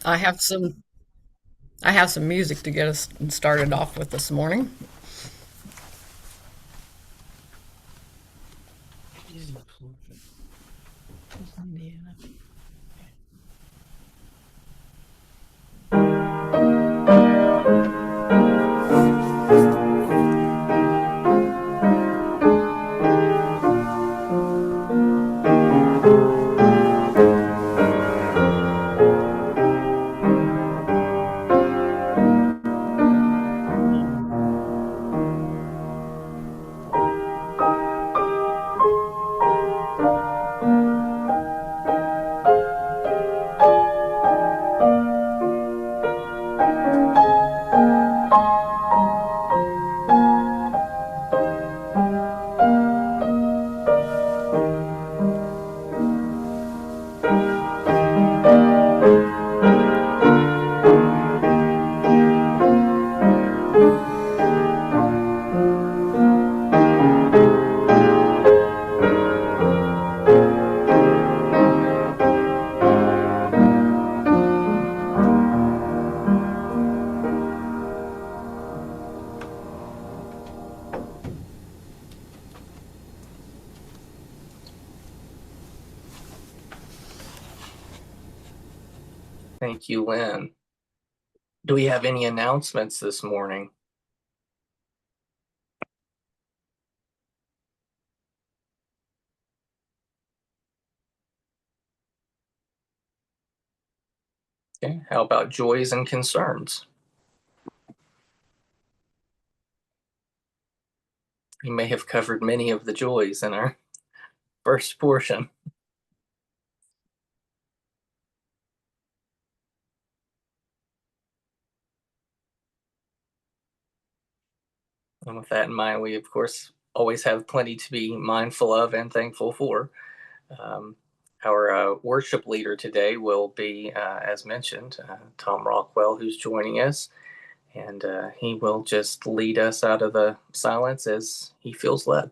I have some I have some music to get us started off with this morning. Thank you, Lynn. Do we have any announcements this morning? Okay, how about joys and concerns? We may have covered many of the joys in our first portion. And with that in mind, we of course always have plenty to be mindful of and thankful for. Um, our worship leader today will be, as mentioned, Tom Rockwell, who's joining us, and he will just lead us out of the silence as he feels led.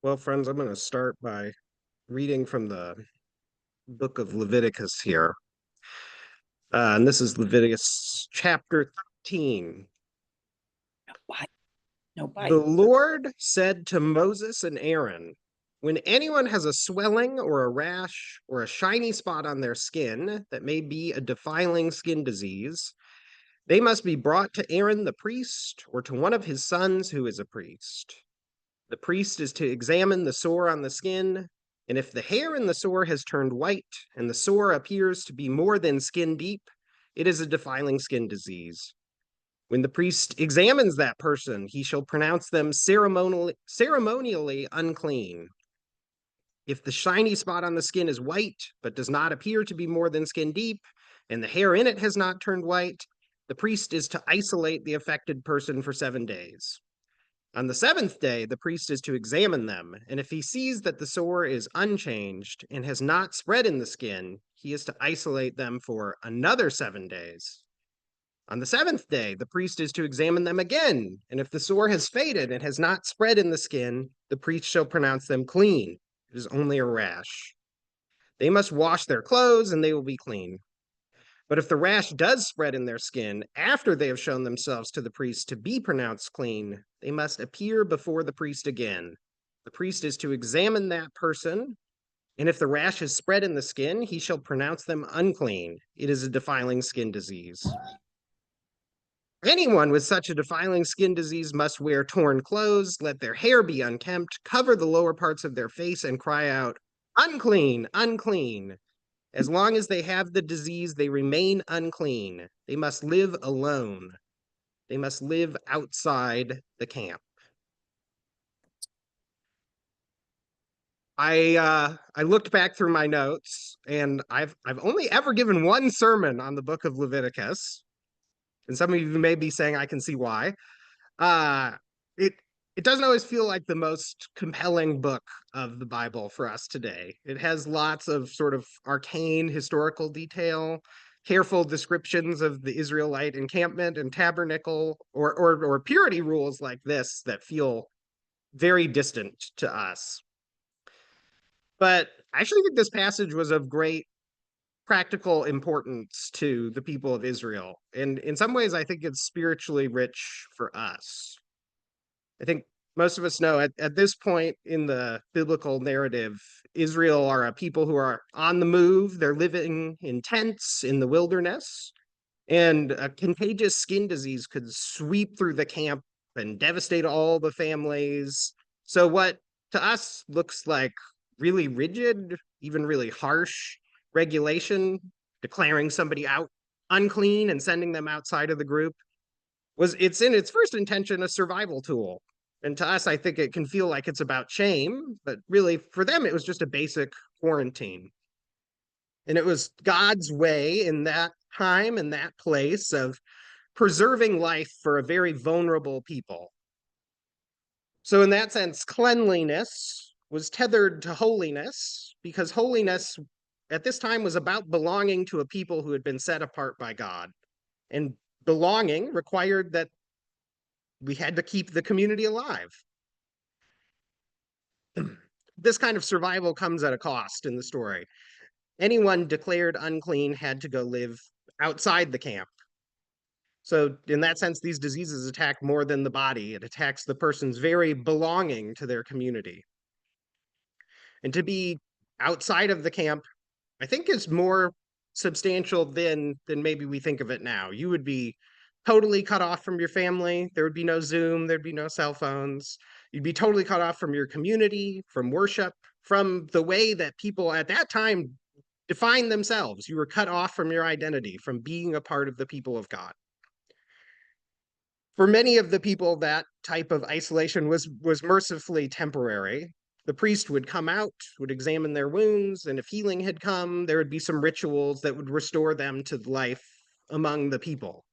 Well, friends, I'm going to start by reading from the book of Leviticus here. And this is Leviticus chapter 13. No bite. No The bite. Lord said to Moses and Aaron, when anyone has a swelling or a rash or a shiny spot on their skin that may be a defiling skin disease, they must be brought to Aaron the priest or to one of his sons who is a priest. The priest is to examine the sore on the skin, and if the hair in the sore has turned white and the sore appears to be more than skin deep, it is a defiling skin disease. When the priest examines that person, he shall pronounce them ceremonially unclean. If the shiny spot on the skin is white, but does not appear to be more than skin deep, and the hair in it has not turned white, the priest is to isolate the affected person for 7 days. On the 7th day, the priest is to examine them, and if he sees that the sore is unchanged and has not spread in the skin, he is to isolate them for another 7 days. On the 7th day, the priest is to examine them again, and if the sore has faded and has not spread in the skin, the priest shall pronounce them clean. It is only a rash. They must wash their clothes, and they will be clean. But if the rash does spread in their skin after they have shown themselves to the priest to be pronounced clean, they must appear before the priest again. The priest is to examine that person, and if the rash has spread in the skin, he shall pronounce them unclean. It is a defiling skin disease. Anyone with such a defiling skin disease must wear torn clothes, let their hair be unkempt, cover the lower parts of their face, and cry out, unclean, unclean. As long as they have the disease, they remain unclean. They must live alone. They must live outside the camp. I looked back through my notes, and I've only ever given one sermon on the book of Leviticus. And some of you may be saying I can see why. Uh it it doesn't always feel like the most compelling book of the Bible for us today. It has lots of sort of arcane historical detail, careful descriptions of the Israelite encampment and tabernacle, or purity rules like this that feel very distant to us. But I actually think this passage was of great practical importance to the people of Israel. And in some ways, I think it's spiritually rich for us. I think most of us know at this point in the biblical narrative, Israel are a people who are on the move. They're living in tents in the wilderness, and a contagious skin disease could sweep through the camp and devastate all the families. So, what to us looks like really rigid, even really harsh regulation, declaring somebody out unclean and sending them outside of the group, it's in its first intention a survival tool. And to us, I think it can feel like it's about shame, but really for them, it was just a basic quarantine. And it was God's way in that time and that place of preserving life for a very vulnerable people. So, in that sense, cleanliness was tethered to holiness because holiness at this time was about belonging to a people who had been set apart by God. And belonging required that we had to keep the community alive. This kind of survival comes at a cost in the story. Anyone declared unclean had to go live outside the camp. So, in that sense, these diseases attack more than the body. It attacks the person's very belonging to their community. And to be outside of the camp, I think is more substantial than maybe we think of it now. You would be totally cut off from your family. There would be no Zoom, there'd be no cell phones. You'd be totally cut off from your community, from worship, from the way that people at that time defined themselves. You were cut off from your identity, from being a part of the people of God. For many of the people, that type of isolation was mercifully temporary. The priest would come out, would examine their wounds, and if healing had come, there would be some rituals that would restore them to life among the people.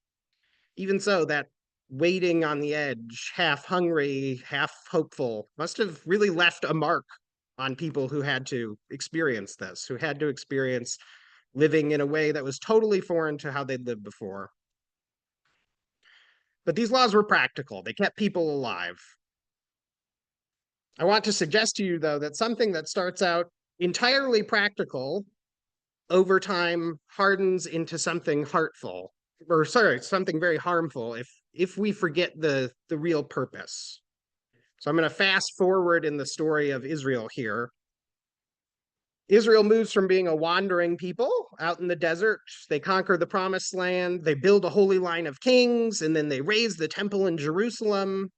Even so, that waiting on the edge, half hungry, half hopeful, must have really left a mark on people who had to experience this, who had to experience living in a way that was totally foreign to how they'd lived before. But these laws were practical. They kept people alive. I want to suggest to you, though, that something that starts out entirely practical over time hardens into something heartful, or sorry, something very harmful if we forget the real purpose. So I'm going to fast forward in the story of Israel here. Israel moves from being a wandering people out in the desert. They conquer the promised land. They build a holy line of kings, and then they raise the temple in Jerusalem.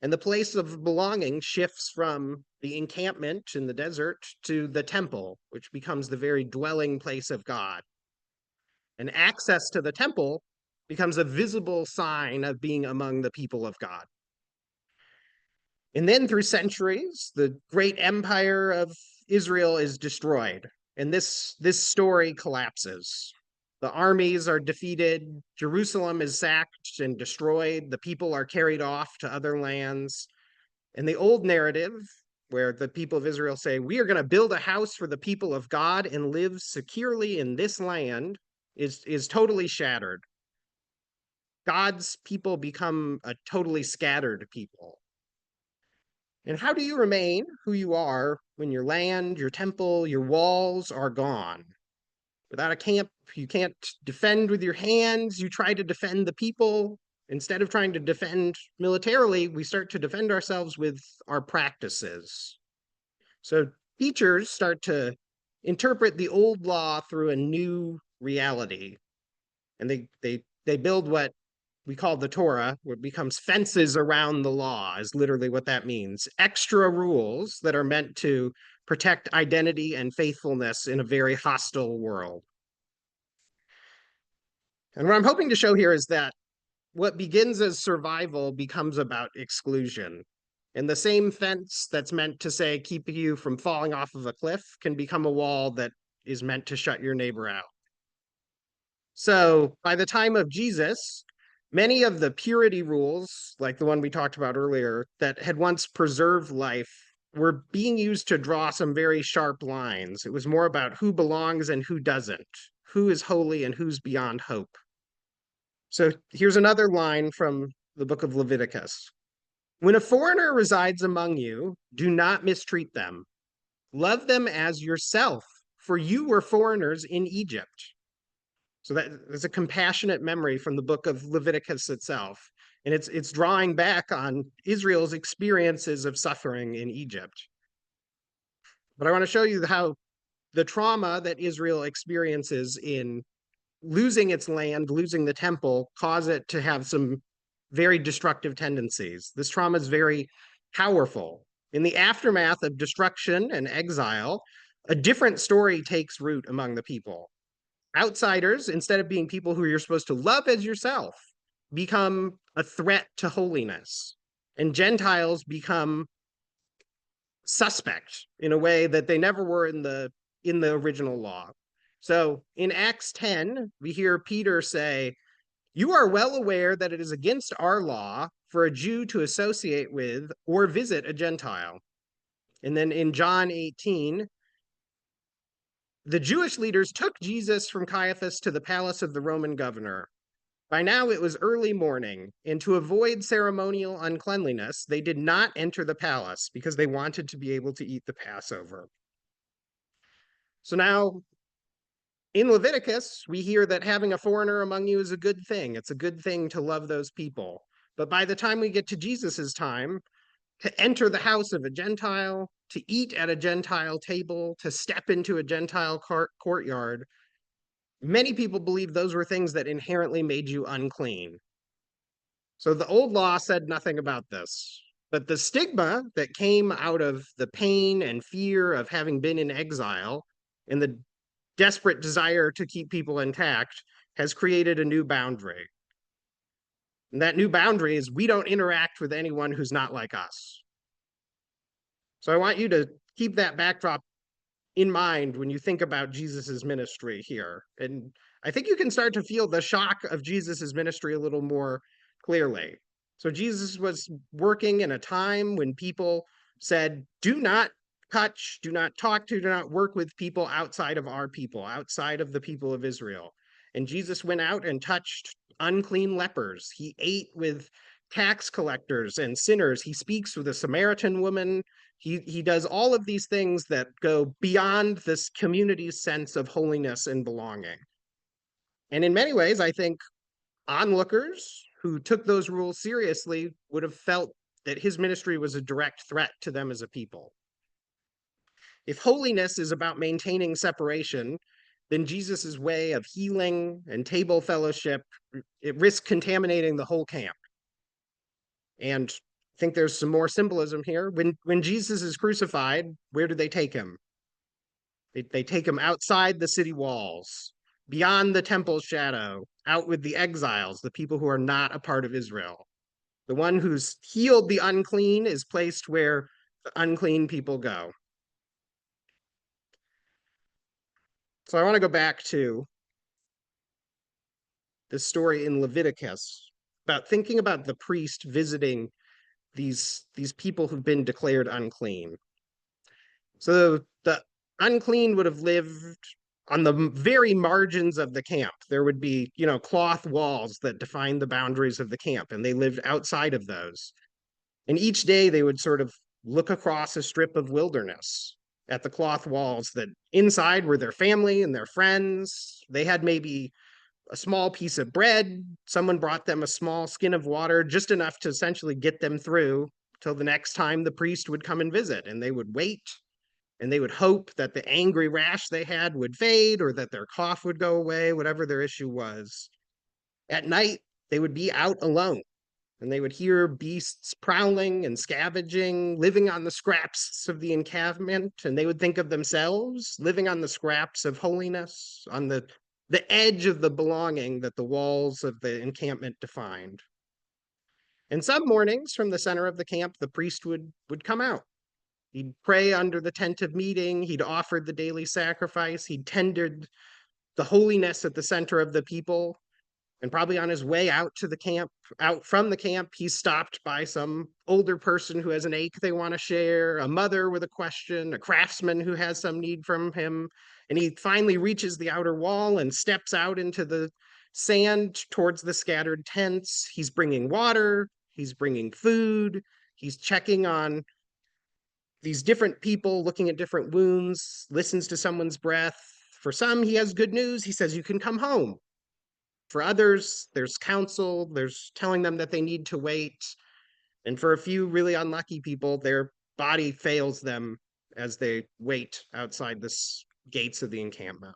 And the place of belonging shifts from the encampment in the desert to the temple, which becomes the very dwelling place of God. And access to the temple becomes a visible sign of being among the people of God. And then through centuries, the great empire of Israel is destroyed, and this story collapses. The armies are defeated, Jerusalem is sacked and destroyed, the people are carried off to other lands. And the old narrative, where the people of Israel say, we are going to build a house for the people of God and live securely in this land, is totally shattered. God's people become a totally scattered people. And how do you remain who you are when your land, your temple, your walls are gone? Without a camp, you can't defend with your hands. You try to defend the people. Instead of trying to defend militarily, we start to defend ourselves with our practices. So teachers start to interpret the old law through a new reality. And they build what we call the Torah, where it becomes fences around the law, is literally what that means. Extra rules that are meant to protect identity and faithfulness in a very hostile world. And what I'm hoping to show here is that what begins as survival becomes about exclusion. And the same fence that's meant to say, keep you from falling off of a cliff can become a wall that is meant to shut your neighbor out. So by the time of Jesus, many of the purity rules, like the one we talked about earlier, that had once preserved life were being used to draw some very sharp lines. It was more about who belongs and who doesn't, who is holy and who's beyond hope. So here's another line from the book of Leviticus. When a foreigner resides among you, do not mistreat them. Love them as yourself, for you were foreigners in Egypt. So that is a compassionate memory from the book of Leviticus itself. And it's drawing back on Israel's experiences of suffering in Egypt. But I want to show you how the trauma that Israel experiences in losing its land, losing the temple, cause it to have some very destructive tendencies. This trauma is very powerful. In the aftermath of destruction and exile, a different story takes root among the people. Outsiders, instead of being people who you're supposed to love as yourself, become a threat to holiness. And Gentiles become suspect in a way that they never were in the original law. So in Acts 10, we hear Peter say, you are well aware that it is against our law for a Jew to associate with or visit a Gentile. And then in John 18, the Jewish leaders took Jesus from Caiaphas to the palace of the Roman governor. By now it was early morning, and to avoid ceremonial uncleanliness, they did not enter the palace because they wanted to be able to eat the Passover. So now, in Leviticus, we hear that having a foreigner among you is a good thing. It's a good thing to love those people. But by the time we get to Jesus's time, to enter the house of a Gentile, to eat at a Gentile table, to step into a Gentile courtyard, many people believe those were things that inherently made you unclean. So the old law said nothing about this. But the stigma that came out of the pain and fear of having been in exile and the desperate desire to keep people intact has created a new boundary. And that new boundary is we don't interact with anyone who's not like us. So I want you to keep that backdrop in mind when you think about Jesus's ministry here. And I think you can start to feel the shock of Jesus's ministry a little more clearly. So Jesus was working in a time when people said, do not touch, do not talk to, do not work with people outside of our people, outside of the people of Israel. And Jesus went out and touched unclean lepers. He ate with tax collectors and sinners. He speaks with a Samaritan woman. He does all of these things that go beyond this community's sense of holiness and belonging. And in many ways, I think onlookers who took those rules seriously would have felt that his ministry was a direct threat to them as a people. If holiness is about maintaining separation, then Jesus's way of healing and table fellowship, it risks contaminating the whole camp. And I think there's some more symbolism here. When Jesus is crucified, where do they take him? They take him outside the city walls, beyond the temple's shadow, out with the exiles, the people who are not a part of Israel. The one who's healed the unclean is placed where the unclean people go. So I want to go back to this story in Leviticus about thinking about the priest visiting these people who've been declared unclean. So the unclean would have lived on the very margins of the camp. There would be, cloth walls that defined the boundaries of the camp, and they lived outside of those. And each day they would sort of look across a strip of wilderness at the cloth walls that inside were their family and their friends. They had maybe a small piece of bread. Someone brought them a small skin of water, just enough to essentially get them through till the next time the priest would come and visit. And they would wait and they would hope that the angry rash they had would fade or that their cough would go away, whatever their issue was. At night, they would be out alone and they would hear beasts prowling and scavenging, living on the scraps of the encampment, and they would think of themselves living on the scraps of holiness, on the edge of the belonging that the walls of the encampment defined. And some mornings from the center of the camp, the priest would come out. He'd pray under the tent of meeting, he'd offered the daily sacrifice, he'd tendered the holiness at the center of the people. And probably on his way out from the camp, he's stopped by some older person who has an ache they want to share, a mother with a question, a craftsman who has some need from him. And he finally reaches the outer wall and steps out into the sand towards the scattered tents. He's bringing water, he's bringing food, he's checking on these different people, looking at different wounds, listens to someone's breath. For some, he has good news. He says, "You can come home." For others, there's counsel, there's telling them that they need to wait. And for a few really unlucky people, their body fails them as they wait outside the gates of the encampment.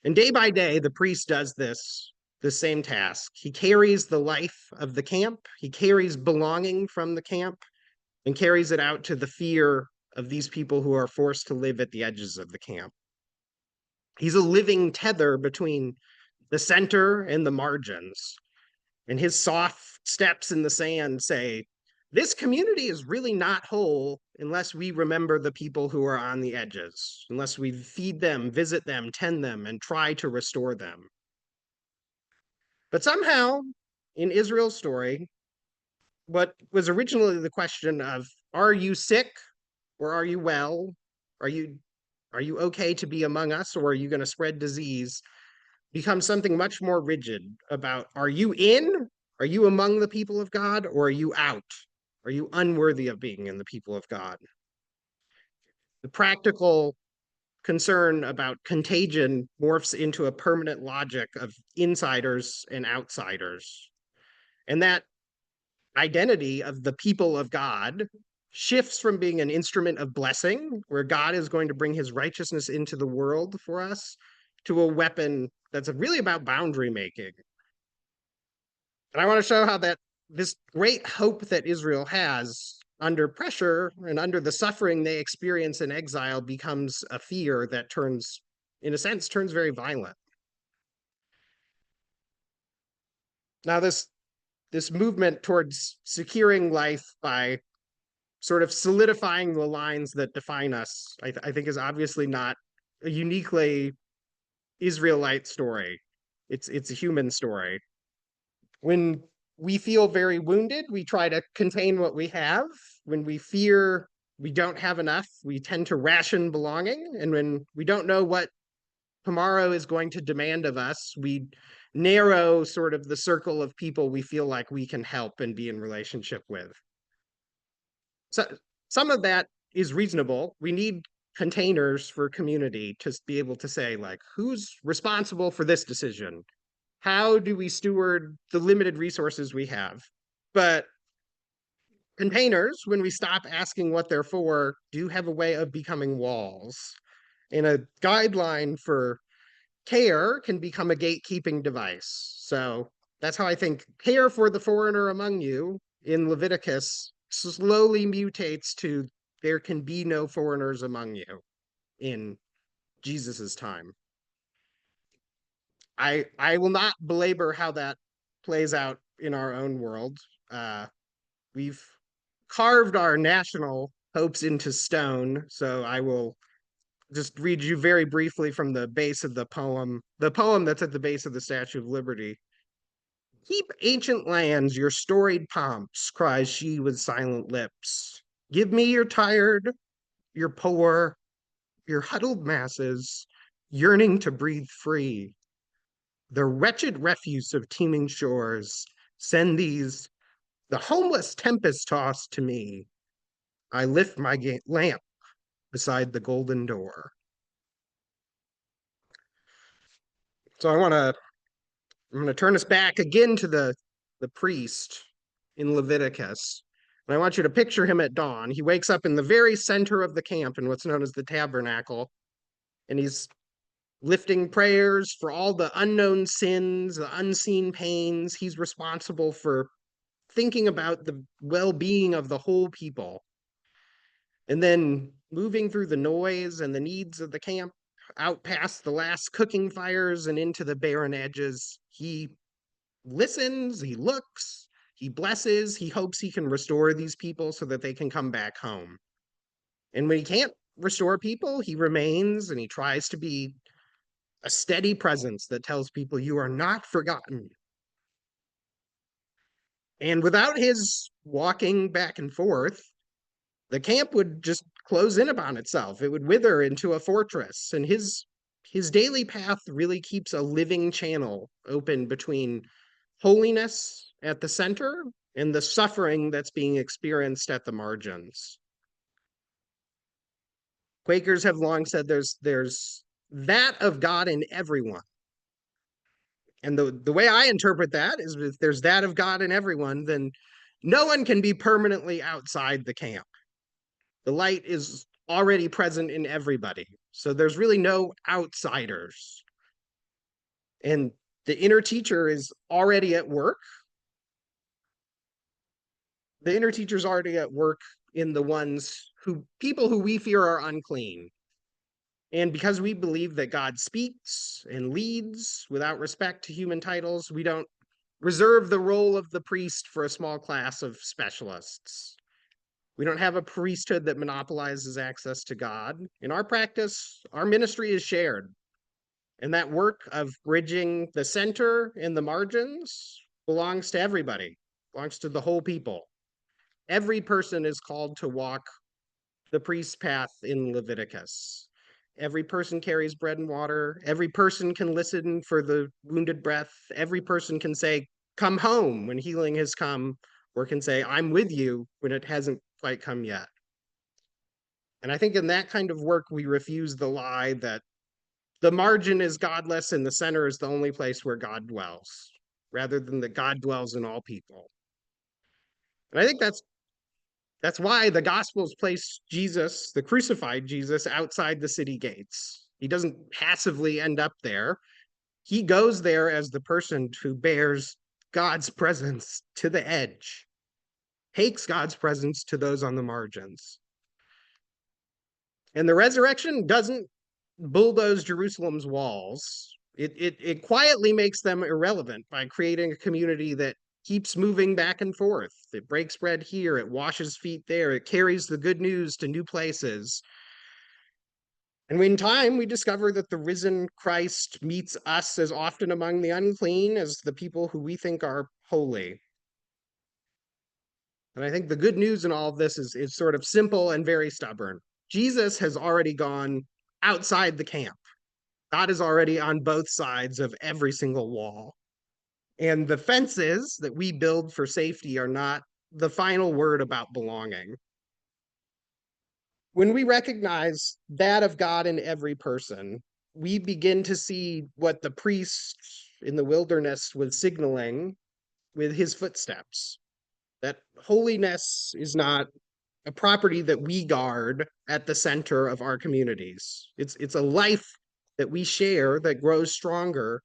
And day by day, the priest does the same task. He carries the life of the camp, he carries belonging from the camp, and carries it out to the fear of these people who are forced to live at the edges of the camp. He's a living tether between the center and the margins. And his soft steps in the sand say, this community is really not whole unless we remember the people who are on the edges, unless we feed them, visit them, tend them, and try to restore them. But somehow, in Israel's story, what was originally the question of, are you sick or are you well? Are you okay to be among us, or are you going to spread disease? Becomes something much more rigid about, are you in? Are you among the people of God, or are you out? Are you unworthy of being in the people of God? The practical concern about contagion morphs into a permanent logic of insiders and outsiders. And that identity of the people of God shifts from being an instrument of blessing, where God is going to bring his righteousness into the world for us, to a weapon that's really about boundary making. And I want to show how that this great hope that Israel has under pressure and under the suffering they experience in exile becomes a fear that turns, in a sense, very violent. Now, this movement towards securing life by sort of solidifying the lines that define us, I think is obviously not a uniquely Israelite story. It's a human story. When we feel very wounded, we try to contain what we have. When we fear we don't have enough, we tend to ration belonging. And when we don't know what tomorrow is going to demand of us, we narrow sort of the circle of people we feel like we can help and be in relationship with. So some of that is reasonable. We need containers for community to be able to say, like, who's responsible for this decision? How do we steward the limited resources we have? But containers, when we stop asking what they're for, do have a way of becoming walls. And a guideline for care can become a gatekeeping device. So that's how I think care for the foreigner among you in Leviticus slowly mutates to there can be no foreigners among you in Jesus's time. I will not belabor how that plays out in our own world. We've carved our national hopes into stone, so I will just read you very briefly from the base of the poem that's at the base of the Statue of Liberty. Keep ancient lands your storied pomps, cries she with silent lips. Give me your tired, your poor, your huddled masses, yearning to breathe free. The wretched refuse of teeming shores, send these, the homeless tempest tossed to me. I lift my lamp beside the golden door. So I'm going to turn us back again to the priest in Leviticus. And I want you to picture him at dawn. He wakes up in the very center of the camp in what's known as the tabernacle, and he's lifting prayers for all the unknown sins, the unseen pains. He's responsible for thinking about the well-being of the whole people. And then moving through the noise and the needs of the camp, out past the last cooking fires and into the barren edges, he listens, he looks, he blesses, he hopes he can restore these people so that they can come back home. And when he can't restore people, he remains and he tries to be a steady presence that tells people you are not forgotten. And without his walking back and forth, the camp would just close in upon itself. It would wither into a fortress. And his daily path really keeps a living channel open between holiness at the center and the suffering that's being experienced at the margins. Quakers have long said there's that of God in everyone. And the way I interpret that is if there's that of God in everyone, then no one can be permanently outside the camp. The light is already present in everybody. So there's really no outsiders. And the inner teacher is already at work. The inner teacher's already at work in the people who we fear are unclean. And because we believe that God speaks and leads without respect to human titles, we don't reserve the role of the priest for a small class of specialists. We don't have a priesthood that monopolizes access to God. In our practice, our ministry is shared. And that work of bridging the center and the margins belongs to everybody, belongs to the whole people. Every person is called to walk the priest's path in Leviticus. Every person carries bread and water. Every person can listen for the wounded breath. Every person can say, come home when healing has come, or can say, I'm with you when it hasn't quite come yet. And I think in that kind of work, we refuse the lie that the margin is godless and the center is the only place where God dwells, rather than that God dwells in all people. And I think that's why the Gospels place Jesus, the crucified Jesus, outside the city gates. He doesn't passively end up there. He goes there as the person who bears God's presence to the edge, takes God's presence to those on the margins. And the resurrection doesn't bulldoze Jerusalem's walls. It quietly makes them irrelevant by creating a community that keeps moving back and forth. It breaks bread here, it washes feet there, it carries the good news to new places. And in time, we discover that the risen Christ meets us as often among the unclean as the people who we think are holy. And I think the good news in all of this is sort of simple and very stubborn. Jesus has already gone outside the camp. God is already on both sides of every single wall. And the fences that we build for safety are not the final word about belonging. When we recognize that of God in every person, we begin to see what the priest in the wilderness was signaling with his footsteps. That holiness is not a property that we guard at the center of our communities. It's a life that we share that grows stronger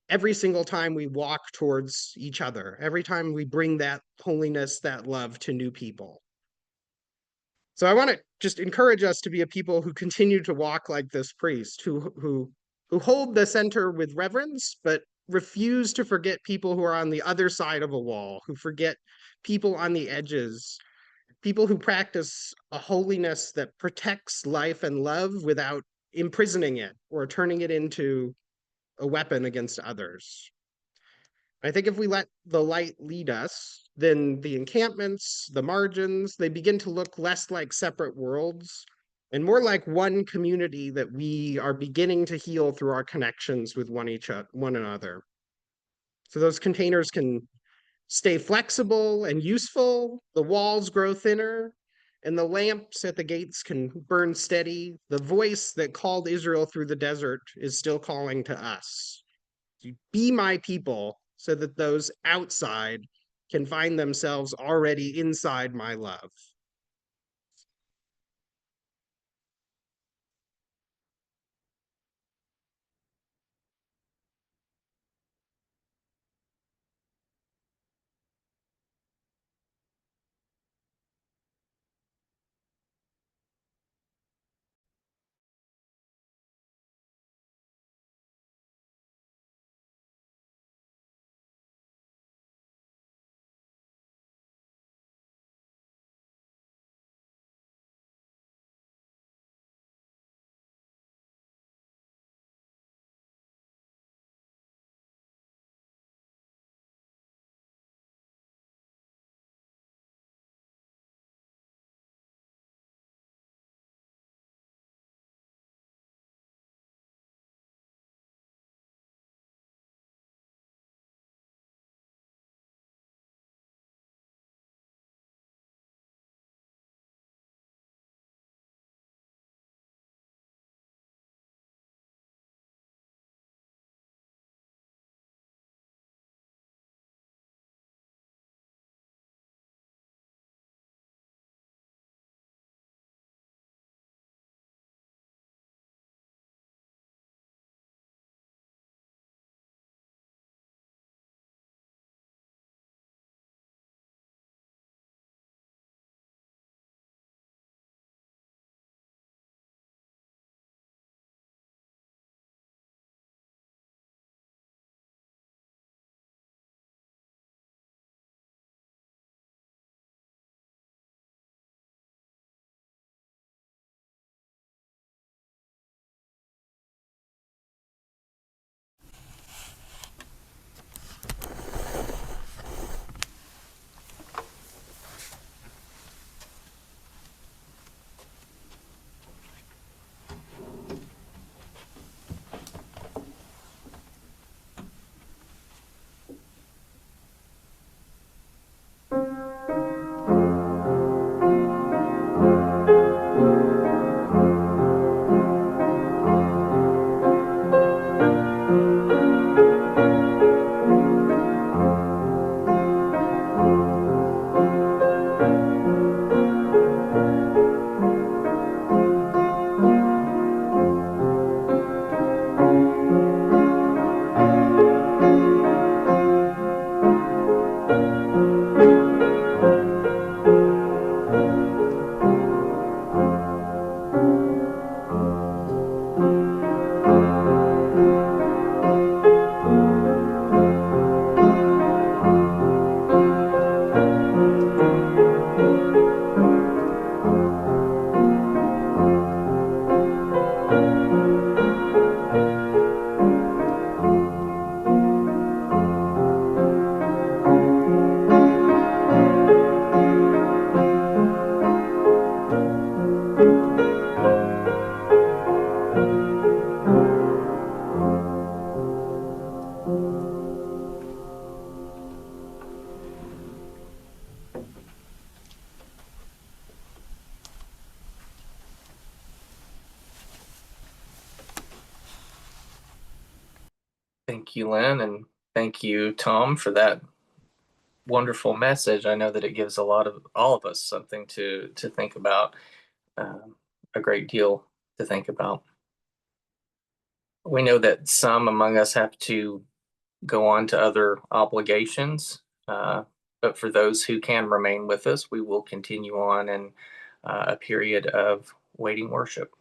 every single time we walk towards each other, every time we bring that holiness, that love to new people. So I want to just encourage us to be a people who continue to walk like this priest, who hold the center with reverence, but refuse to forget people who are on the other side of a wall, who forget people on the edges, people who practice a holiness that protects life and love without imprisoning it or turning it into a weapon against others. I think if we let the light lead us, then the encampments, the margins, they begin to look less like separate worlds and more like one community that we are beginning to heal through our connections with one another. So those containers can stay flexible and useful, the walls grow thinner, and the lamps at the gates can burn steady. The voice that called Israel through the desert is still calling to us. Be my people so that those outside can find themselves already inside my love. Thank you, Lynn, and thank you, Tom, for that wonderful message. I know that it gives all of us something to think about, a great deal to think about. We know that some among us have to go on to other obligations, but for those who can remain with us, we will continue on in a period of waiting worship.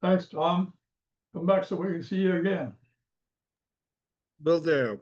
Thanks, Tom. Come back so we can see you again. Will do.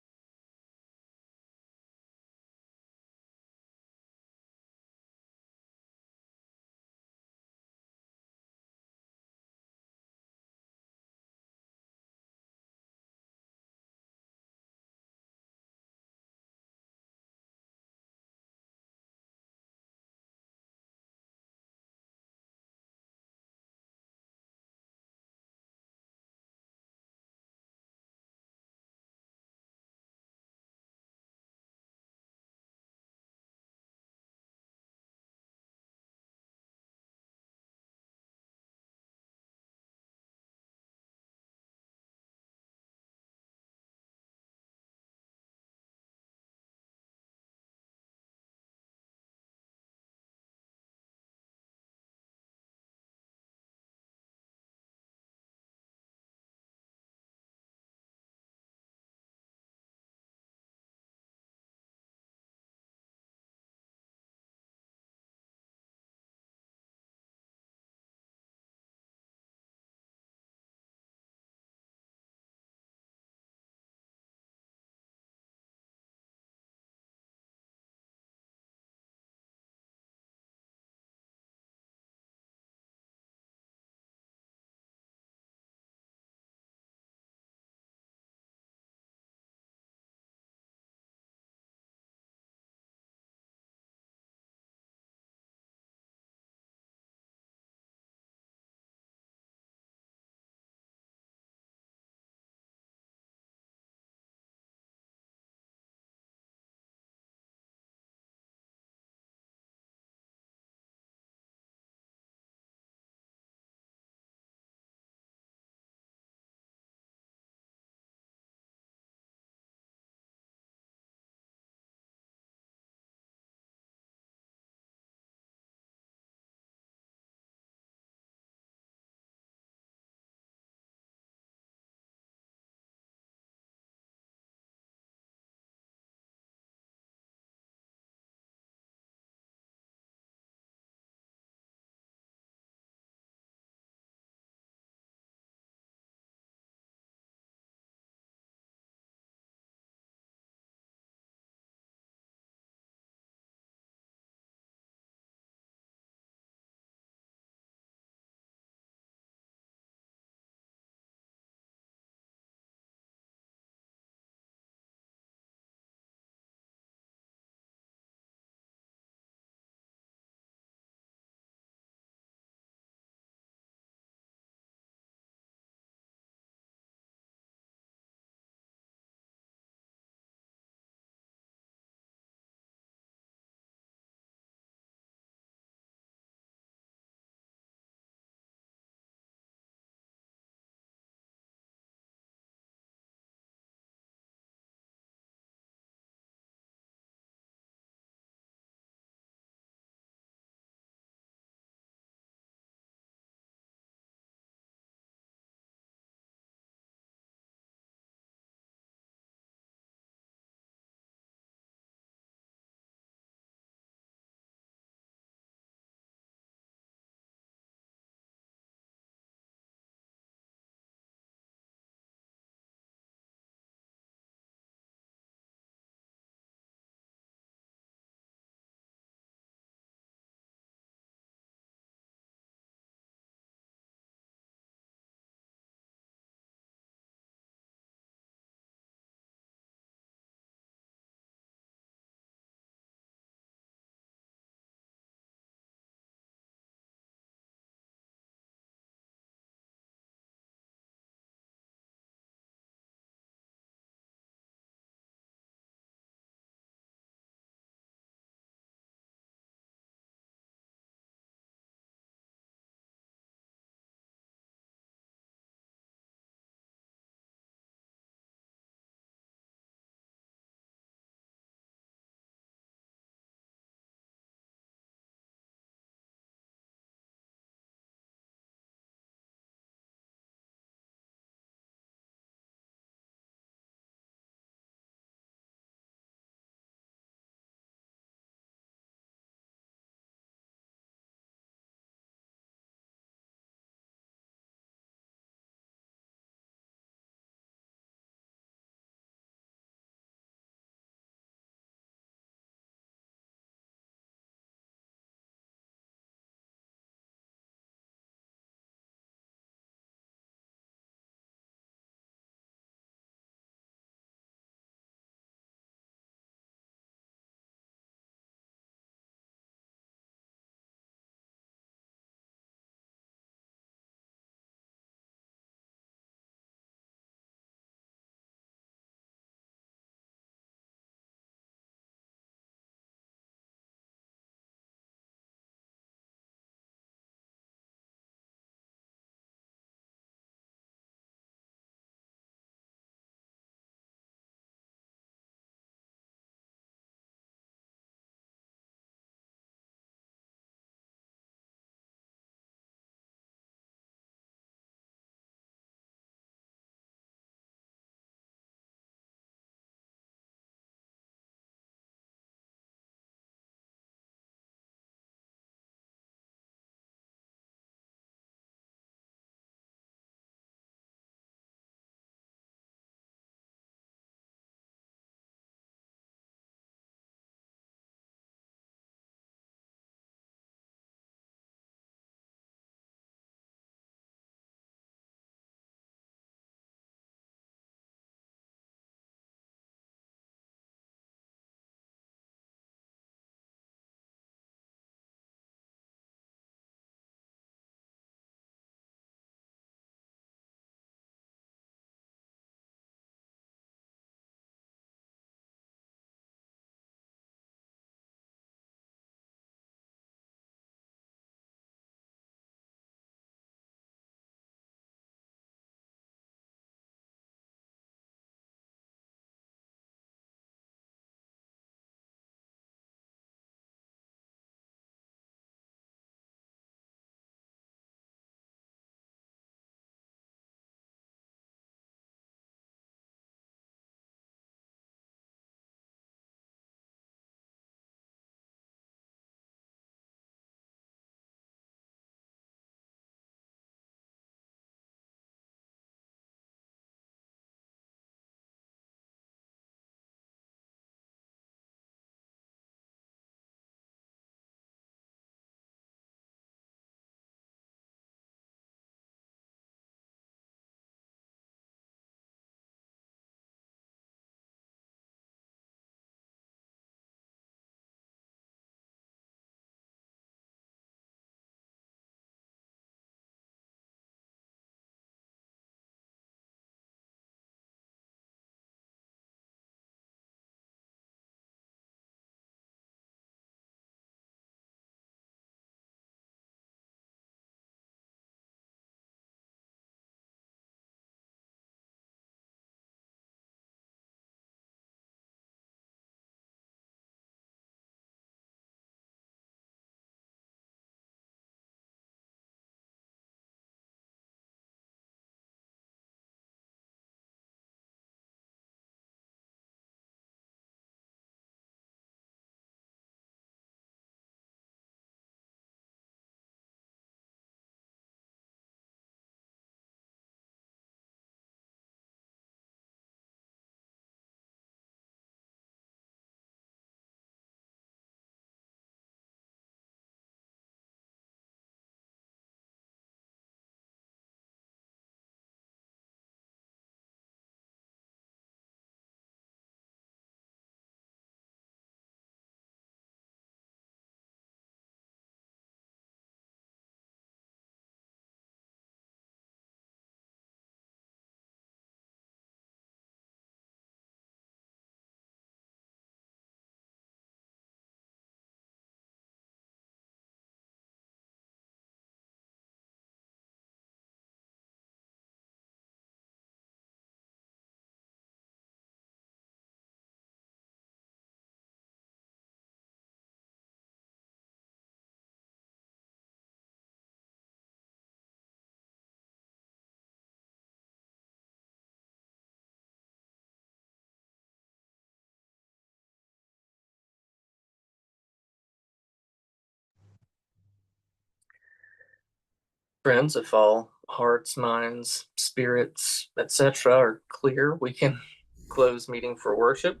Friends, if all hearts, minds, spirits, etc. are clear, we can close meeting for worship.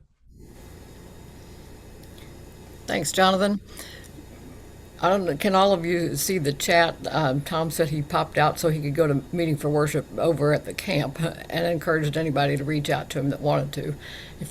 Thanks, Jonathan. I don't know, can all of you see the chat? Tom said he popped out so he could go to meeting for worship over at the camp and encouraged anybody to reach out to him that wanted to. If